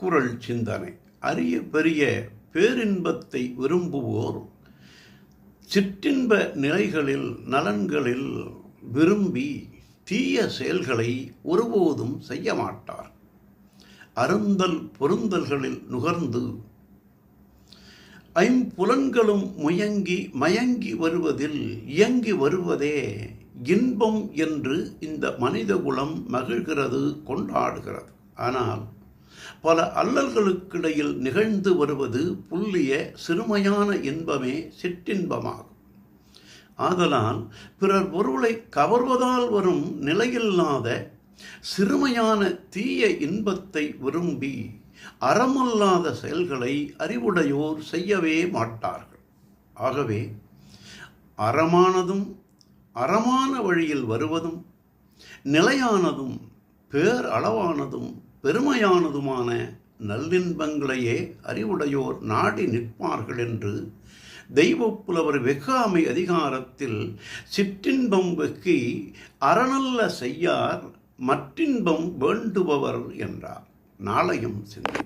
திருக்குறள் சிந்தனை. அரிய பெரிய பேரின்பத்தை விரும்புவோர் சிற்றின்ப நிலைகளில் நலன்களில் விரும்பி தீய செயல்களை ஒருபோதும் செய்ய மாட்டார். அருந்தல் பொருந்தல்களில் நுகர்ந்து ஐம்புலன்களும் மயங்கி வருவதில் இயங்கி வருவதே இன்பம் என்று இந்த மனிதகுலம் மகிழ்கிறது, கொண்டாடுகிறது. ஆனால் பல அல்லல்களுக்கிடையில் நிகழ்ந்து வருவது புல்லிய சிறுமையான இன்பமே சிற்றின்பமாகும். ஆதலால் பிறர் பொருளை கவர்வதால் வரும் நிலையில்லாத சிறுமையான தீய இன்பத்தை விரும்பி அறமல்லாத செயல்களை அறிவுடையோர் செய்யவே மாட்டார்கள். ஆகவே அறமான வழியில் வருவதும் நிலையானதும் பேரளவானதும் பெருமையானதுமான நல்லின்பங்களையே அறிவுடையோர் நாடி நிற்பார்கள் என்று தெய்வப் புலவர் வெஃகாமை அதிகாரத்தில் சிற்றின்பம் வெக்கி அறநல்ல செய்யார் மற்றின்பம் வேண்டுபவர் என்றார். நாளையும் சிந்தி.